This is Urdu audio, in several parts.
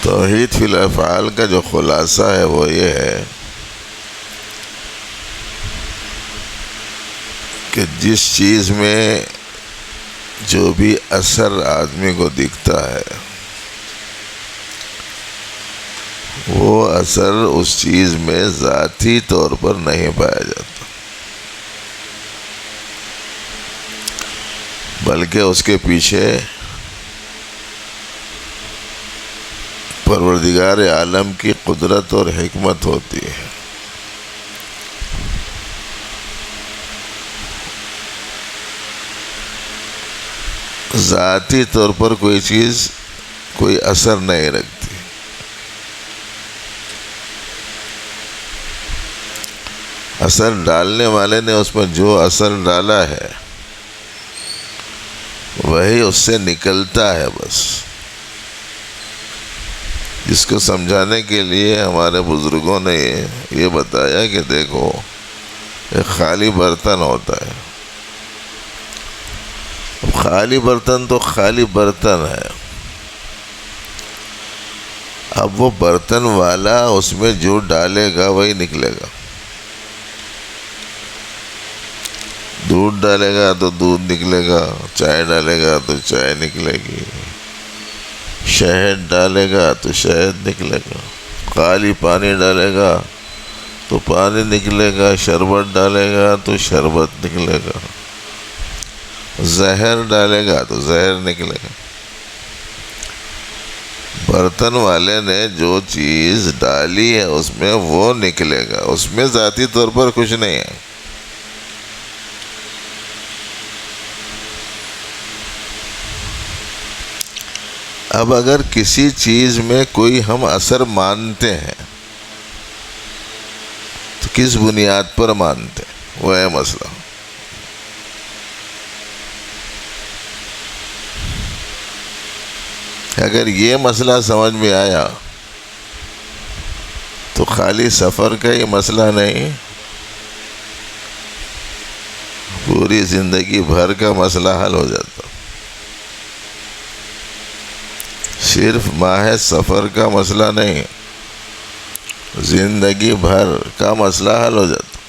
توحید فی الافعال کا جو خلاصہ ہے وہ یہ ہے کہ جس چیز میں جو بھی اثر آدمی کو دکھتا ہے وہ اثر اس چیز میں ذاتی طور پر نہیں پایا جاتا، بلکہ اس کے پیچھے پروردگار عالم کی قدرت اور حکمت ہوتی ہے۔ ذاتی طور پر کوئی چیز کوئی اثر نہیں رکھتی، اثر ڈالنے والے نے اس پر جو اثر ڈالا ہے وہی اس سے نکلتا ہے بس۔ جس کو سمجھانے کے لیے ہمارے بزرگوں نے یہ بتایا کہ دیکھو ایک خالی برتن ہوتا ہے، خالی برتن تو خالی برتن ہے، اب وہ برتن والا اس میں جو ڈالے گا وہی نکلے گا۔ دودھ ڈالے گا تو دودھ نکلے گا، چائے ڈالے گا تو چائے نکلے گی، شہد ڈالے گا تو شہد نکلے گا، خالی پانی ڈالے گا تو پانی نکلے گا، شربت ڈالے گا تو شربت نکلے گا، زہر ڈالے گا تو زہر نکلے گا۔ برتن والے نے جو چیز ڈالی ہے اس میں وہ نکلے گا، اس میں ذاتی طور پر کچھ نہیں ہے۔ اب اگر کسی چیز میں کوئی ہم اثر مانتے ہیں تو کس بنیاد پر مانتے ہیں، وہ ہے مسئلہ۔ اگر یہ مسئلہ سمجھ میں آیا تو خالی سفر کا ہی مسئلہ نہیں، پوری زندگی بھر کا مسئلہ حل ہو جاتا۔ صرف ماہ سفر کا مسئلہ نہیں، زندگی بھر کا مسئلہ حل ہو جاتا۔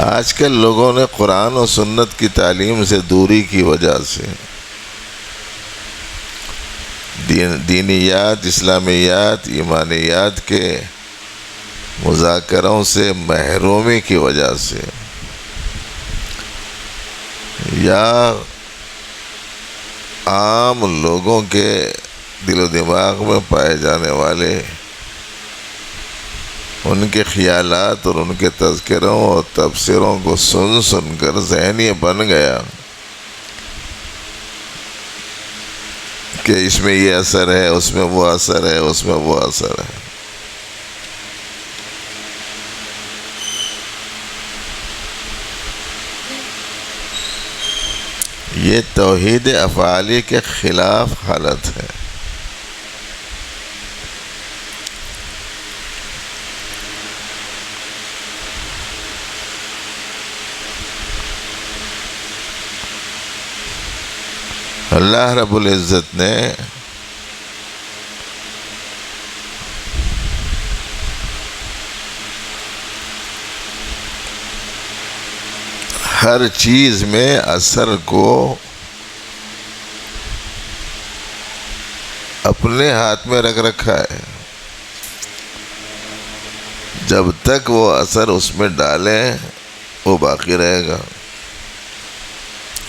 آج کل لوگوں نے قرآن و سنت کی تعلیم سے دوری کی وجہ سے دینیات، اسلامیات، ایمانیات کے مذاکروں سے محرومی کی وجہ سے یا عام لوگوں کے دل و دماغ میں پائے جانے والے ان کے خیالات اور ان کے تذکروں اور تبصروں کو سن سن کر ذہن یہ بن گیا کہ اس میں یہ اثر ہے، اس میں وہ اثر ہے، اس میں وہ اثر ہے۔ یہ توحید افعالی کے خلاف حالت ہے۔ اللہ رب العزت نے ہر چیز میں اثر کو اپنے ہاتھ میں رکھ رکھا ہے۔ جب تک وہ اثر اس میں ڈالیں وہ باقی رہے گا،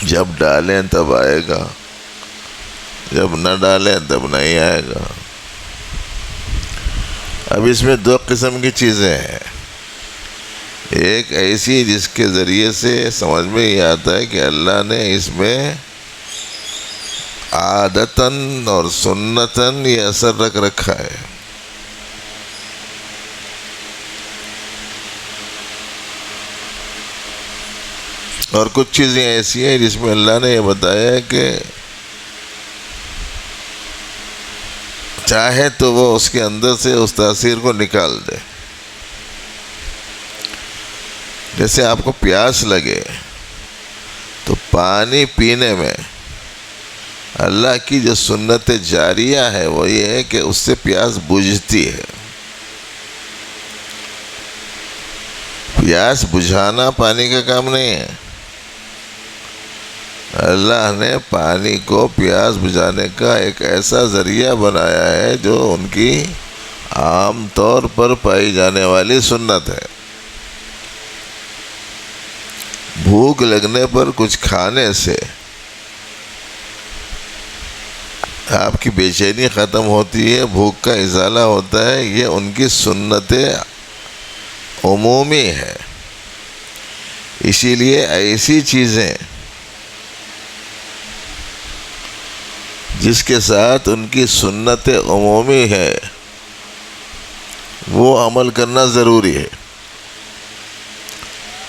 جب ڈالیں تب آئے گا، جب نہ ڈالیں تب نہیں آئے گا۔ اب اس میں دو قسم کی چیزیں ہیں، ایک ایسی جس کے ذریعے سے سمجھ میں یہ آتا ہے کہ اللہ نے اس میں عادتاً اور سنتاً یہ اثر رکھ رکھا ہے، اور کچھ چیزیں ایسی ہیں جس میں اللہ نے یہ بتایا ہے کہ چاہے تو وہ اس کے اندر سے اس تاثیر کو نکال دے۔ جیسے آپ کو پیاس لگے تو پانی پینے میں اللہ کی جو سنت جاریہ ہے وہ یہ ہے کہ اس سے پیاس بجھتی ہے. پیاس بجھانا پانی کا کام نہیں ہے. اللہ نے پانی کو پیاس بجھانے کا ایک ایسا ذریعہ بنایا ہے جو ان کی عام طور پر پائی جانے والی سنت ہے. بھوک لگنے پر کچھ کھانے سے آپ کی بے چینی ختم ہوتی ہے، بھوک کا ازالہ ہوتا ہے، یہ ان کی سنت عمومی ہے. اسی لیے ایسی چیزیں جس کے ساتھ ان کی سنت عمومی ہے وہ عمل کرنا ضروری ہے.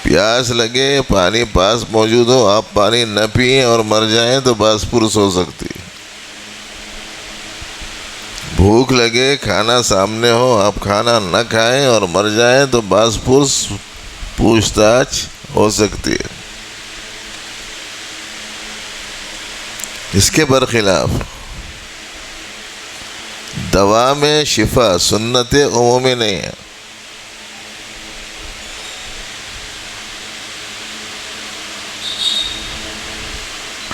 پیاس لگے، پانی پاس موجود ہو، آپ پانی نہ پئیں اور مر جائیں تو باس پرس ہو سکتی. بھوک لگے، کھانا سامنے ہو، آپ کھانا نہ کھائیں اور مر جائیں تو باس پرس پوچھ تاچھ ہو سکتی ہے. اس کے برخلاف دوا میں شفا سنت عمومی نہیں ہے.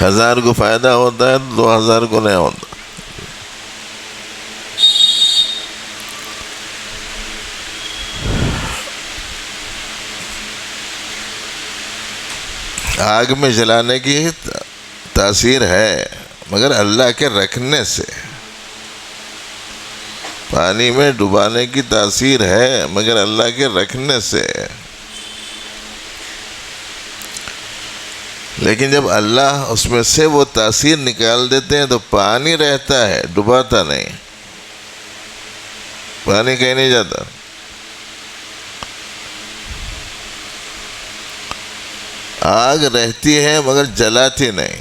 ہزار کو فائدہ ہوتا ہے تو 2000 کو نہیں ہوتا. آگ میں جلانے کی تاثیر ہے مگر اللہ کے رکھنے سے. پانی میں ڈبانے کی تاثیر ہے مگر اللہ کے رکھنے سے. لیکن جب اللہ اس میں سے وہ تاثیر نکال دیتے ہیں تو پانی رہتا ہے، ڈباتا نہیں. پانی کہیں نہیں جاتا. آگ رہتی ہے مگر جلاتی نہیں.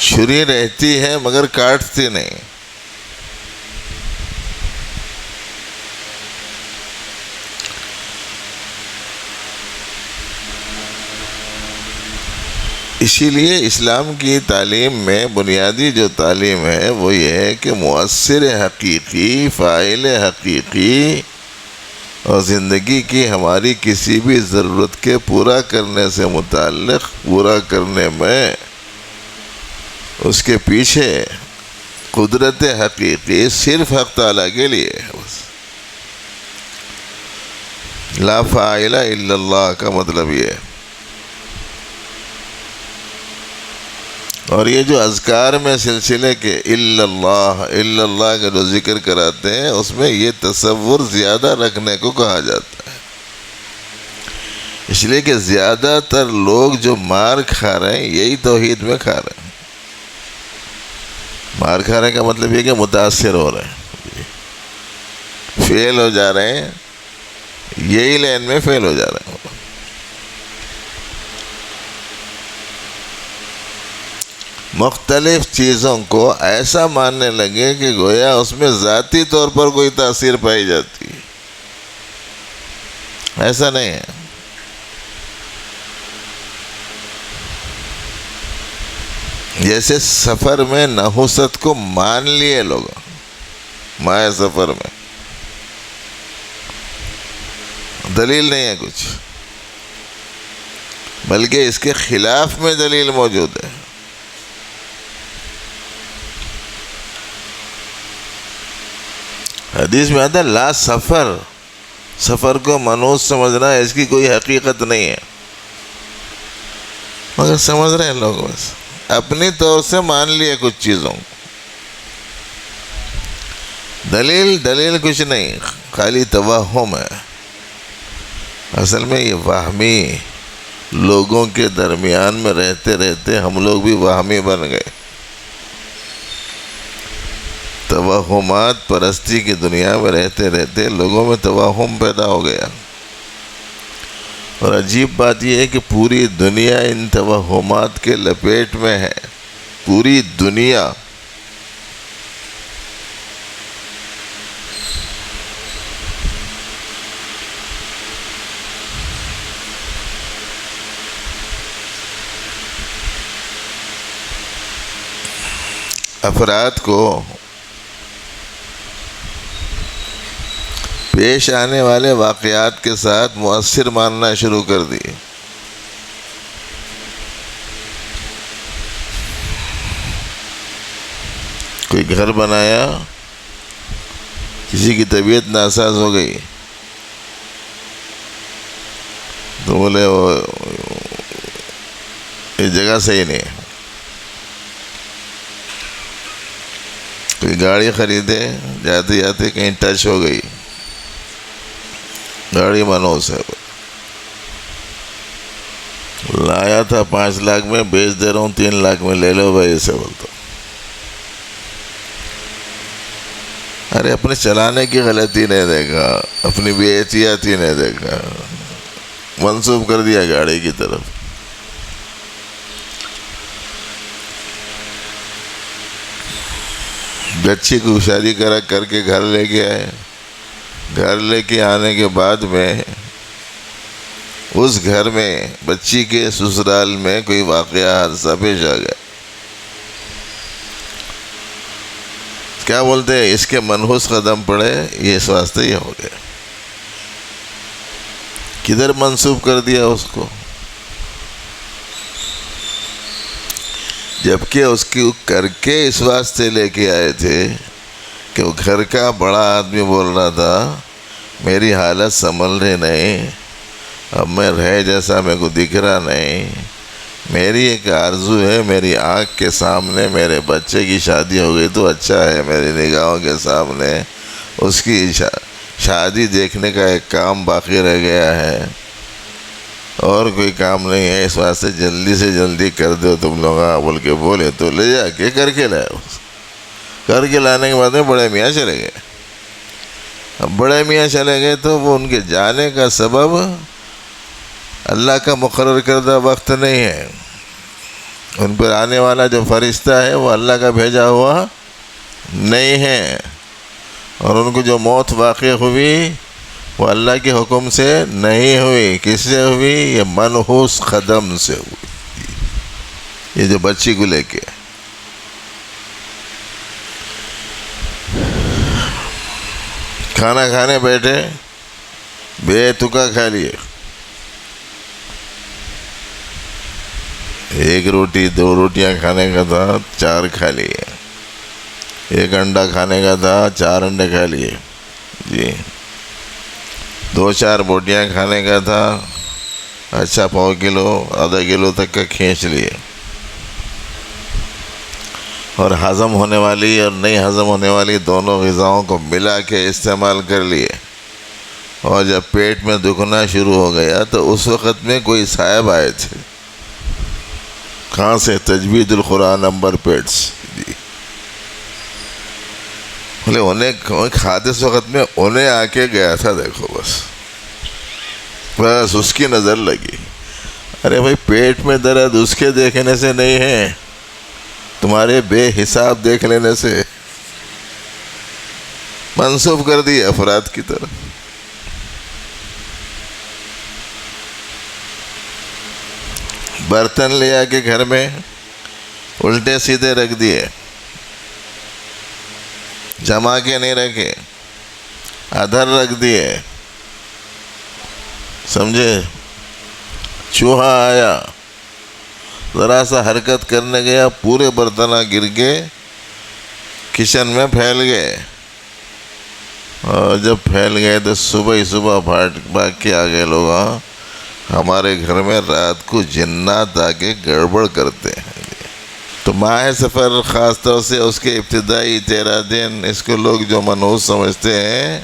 چھری رہتی ہے مگر کاٹتی نہیں. اسی لیے اسلام کی تعلیم میں بنیادی جو تعلیم ہے وہ یہ ہے کہ مؤثر حقیقی، فاعل حقیقی اور زندگی کی ہماری کسی بھی ضرورت کے پورا کرنے سے متعلق پورا کرنے میں اس کے پیچھے قدرت حقیقی صرف حق تعالیٰ کے لیے ہے. بس لا فاعل الا اللہ کا مطلب یہ ہے. اور یہ جو اذکار میں سلسلے کے الا اللہ کا جو ذکر کراتے ہیں اس میں یہ تصور زیادہ رکھنے کو کہا جاتا ہے. اس لیے کہ زیادہ تر لوگ جو مار کھا رہے ہیں یہی توحید میں کھا رہے ہیں. مار کھانے کا مطلب یہ کہ متاثر ہو رہے ہیں، فیل ہو جا رہے ہیں، یہی لائن میں فیل ہو جا رہے ہیں. مختلف چیزوں کو ایسا ماننے لگے کہ گویا اس میں ذاتی طور پر کوئی تاثیر پائی جاتی ہے. ایسا نہیں ہے. جیسے سفر میں نحوست کو مان لیے لوگ، مائے سفر میں دلیل نہیں ہے کچھ، بلکہ اس کے خلاف میں دلیل موجود ہے. حدیث میں آتا ہے لا سفر، سفر کو منحوس سمجھنا ہے، اس کی کوئی حقیقت نہیں ہے. مگر سمجھ رہے ہیں لوگ، بس اپنی طور سے مان لیے کچھ چیزوں. دلیل کچھ نہیں، خالی توہم ہے. اصل میں یہ واہمی لوگوں کے درمیان میں رہتے رہتے ہم لوگ بھی واہمی بن گئے. توہمات پرستی کی دنیا میں رہتے رہتے لوگوں میں توہم پیدا ہو گیا. اور عجیب بات یہ ہے کہ پوری دنیا ان توہمات کے لپیٹ میں ہے. پوری دنیا. افراد کو پیش آنے والے واقعات کے ساتھ مؤثر ماننا شروع کر دیے. کوئی گھر بنایا، کسی کی طبیعت ناساز ہو گئی تو بولے یہ جگہ صحیح نہیں ہے. کوئی گاڑی خریدے، جاتے جاتے کہیں ٹچ ہو گئی، گاڑی منوس ہے، لایا تھا 5 لاکھ میں، بیچ دے رہا ہوں 3 لاکھ میں، لے لو بھائی اسے. بولتا ارے اپنے چلانے کی غلطی نہیں دیکھا، اپنی بے احتیاطی نہیں دیکھا، منسوب کر دیا گاڑی کی طرف. بچی کو شادی کر کے گھر لے کے آئے. گھر لے کے آنے کے بعد میں اس گھر میں بچی کے سسرال میں کوئی واقعہ حادثہ پیش آ گیا. کیا بولتے ہیں، اس کے منحوس قدم پڑے، یہ اس واسطے یہ ہو گیا. کدھر منسوب کر دیا اس کو، جبکہ اس کی کر کے اس واسطے لے کے آئے تھے کہ وہ گھر کا بڑا آدمی بول رہا تھا میری حالت سنبھل رہی نہیں، اب میں رہ جیسا میرے کو دکھ رہا نہیں، میری ایک آرزو ہے میری آنکھ کے سامنے میرے بچے کی شادی ہو گئی تو اچھا ہے، میری نگاہوں کے سامنے اس کی شادی دیکھنے کا ایک کام باقی رہ گیا ہے اور کوئی کام نہیں ہے، اس واسطے جلدی سے جلدی کر دو تم لوگ بول کے بولے تو لے جا کے کر کے لائے. کر کے لانے کے بعد میں بڑے میاں چلے گئے. اب بڑے میاں چلے گئے تو وہ ان کے جانے کا سبب اللہ کا مقرر کردہ وقت نہیں ہے. ان پر آنے والا جو فرشتہ ہے وہ اللہ کا بھیجا ہوا نہیں ہے، اور ان کو جو موت واقع ہوئی وہ اللہ کے حکم سے نہیں ہوئی. کس سے ہوئی؟ یہ منحوس قدم سے ہوئی. یہ جو بچی کو لے کے کھانا کھانے بیٹھے، بے تکا کھا لیے، 1 روٹی 2 روٹیاں کھانے کا تھا 4 کھا لیے، 1 انڈا کھانے کا تھا 4 انڈے کھا لیے جی، 2-4 بوٹیاں کھانے کا تھا اچھا 1/4 کلو آدھا کلو تک کا کھینچ لیے، اور ہضم ہونے والی اور نہیں ہضم ہونے والی دونوں غذاؤں کو ملا کے استعمال کر لیے. اور جب پیٹ میں دکھنا شروع ہو گیا تو اس وقت میں کوئی صاحب آئے تھے. کہاں سے؟ تجوید القرآن نمبر پیٹس جی. بولے انہیں حادث وقت میں انہیں آ کے گیا تھا، دیکھو بس اس کی نظر لگی. ارے بھائی پیٹ میں درد اس کے دیکھنے سے نہیں ہے، تمہارے بے حساب دیکھ لینے سے. منسوب کر دی افراد کی طرف. برتن لے آ کے گھر میں الٹے سیدھے رکھ دیے، جما کے نہیں رکھے، ادھر رکھ دیے، سمجھے؟ چوہا آیا، ذرا سا حرکت کرنے گیا، پورے برتنہ گر کے کچن میں پھیل گئے. اور جب پھیل گئے تو صبح ہی صبح بھاگ کے آ گئے لوگ، ہمارے گھر میں رات کو جنات آ کے گڑبڑ کرتے ہیں. تو ماہ سفر خاص طور سے اس کے ابتدائی 13 دن اس کو لوگ جو منحوس سمجھتے ہیں،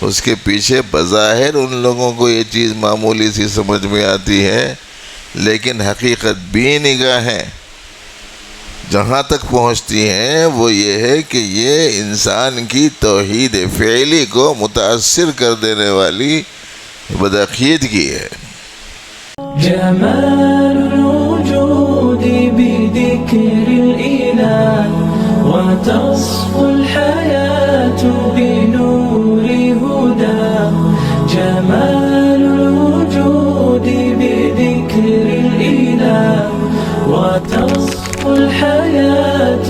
اس کے پیچھے بظاہر ان لوگوں کو یہ چیز معمولی سی سمجھ میں آتی ہے، لیکن حقیقت بھی نگاہیں جہاں تک پہنچتی ہیں وہ یہ ہے کہ یہ انسان کی توحید فعلی کو متاثر کر دینے والی بدعقیدگی ہے. جمال الوجود بذكر الإله وتصفو الحياة بنور هداه. جمال الوجود بذكر الإله وتصفو الحياة